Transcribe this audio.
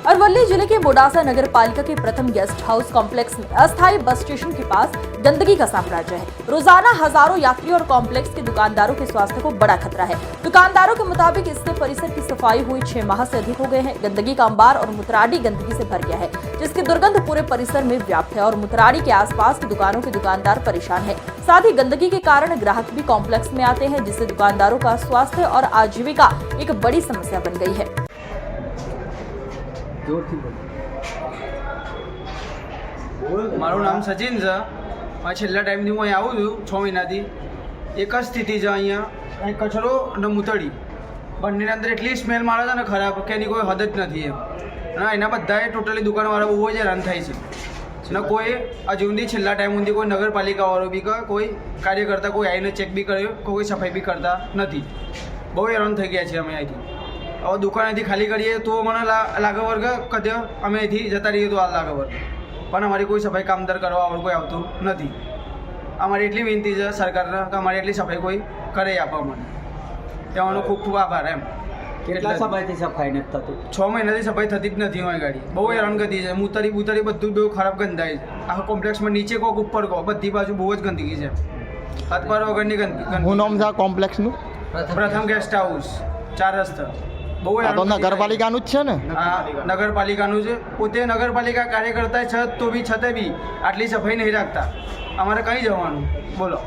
अरवली जिले के मोडासा नगर पालिका के प्रथम गेस्ट हाउस कॉम्प्लेक्स में अस्थायी बस स्टेशन के पास गंदगी का साम्राज्य है। रोजाना हजारों यात्री और कॉम्प्लेक्स के दुकानदारों के स्वास्थ्य को बड़ा खतरा है। दुकानदारों के मुताबिक इससे परिसर की सफाई हुई 6 माह से अधिक हो गए हैं। गंदगी का अंबार और मुतराडी गंदगी से भर गया है, जिसकी दुर्गंध पूरे परिसर में व्याप्त है और मुतराडी के आसपास की दुकानों के दुकानदार परेशान है। साथ ही गंदगी के कारण ग्राहक भी कॉम्प्लेक्स में आते हैं, जिससे दुकानदारों का स्वास्थ्य और आजीविका एक बड़ी समस्या बन गई है। મારું નામ સચિન છે। આ છેલ્લા ટાઈમથી હું અહીં આવું છું 6 મહિનાથી। એક જ સ્થિતિ છે અહીંયા, અહીં કચરો અને મૂતળી બંનેની અંદર એટલી સ્મેલ મારે છે ને ખરાબ કે એની કોઈ હદ જ નથી એમ। અને એના બધાએ ટોટલી દુકાનવાળા બહુ જ હેરાન થાય છે ને કોઈ હજુ સુધી છેલ્લા ટાઈમ સુધી કોઈ નગરપાલિકાવાળો બી કોઈ કાર્યકર્તા કોઈ આવીને ચેક બી કર્યો, કોઈ સફાઈ બી કરતા નથી। બહુ હેરાન થઈ ગયા છીએ અમે અહીંથી। હવે દુકાન અહીંથી ખાલી કરીએ તો મને લાગે વર્ગ કદે અમે અહીંથી જતા રહીએ તો આ લાગે વર્ગ, પણ અમારી કોઈ સફાઈ કામદાર કરવા વાળું કોઈ આવતું નથી। અમારી એટલી વિનંતી છે સરકારને કે અમારી એટલી સફાઈ કોઈ કરે આપવા મને, તેવાનો ખૂબ ખૂબ આભાર એમ। કેટલા સમયથી સફાઈ નથી થતી? 6 મહિનાથી સફાઈ થતી જ નથી હોય ગાડી, બહુ હેરાનગતિ છે। મૂતરી બૂતરી બધું બહુ ખરાબ ગંધાય છે। આખા કોમ્પ્લેક્સમાં નીચે કોક ઉપર કોક બધી બાજુ બહુ જ ગંદકી છે, હાથપાર વગરની ગંદકી। શું નામ છે આ કોમ્પ્લેક્સનું? પ્રથમ ગેસ્ટ હાઉસ 4 રસ્તા। બહુ આ તો નગરપાલિકાનું જ છે ને? હા, નગરપાલિકાનું છે। પોતે નગરપાલિકા કાર્યકર્તા છે તો બી છતાં બી આટલી સફાઈ નહીં રાખતા। અમારે કઈ જવાનું બોલો?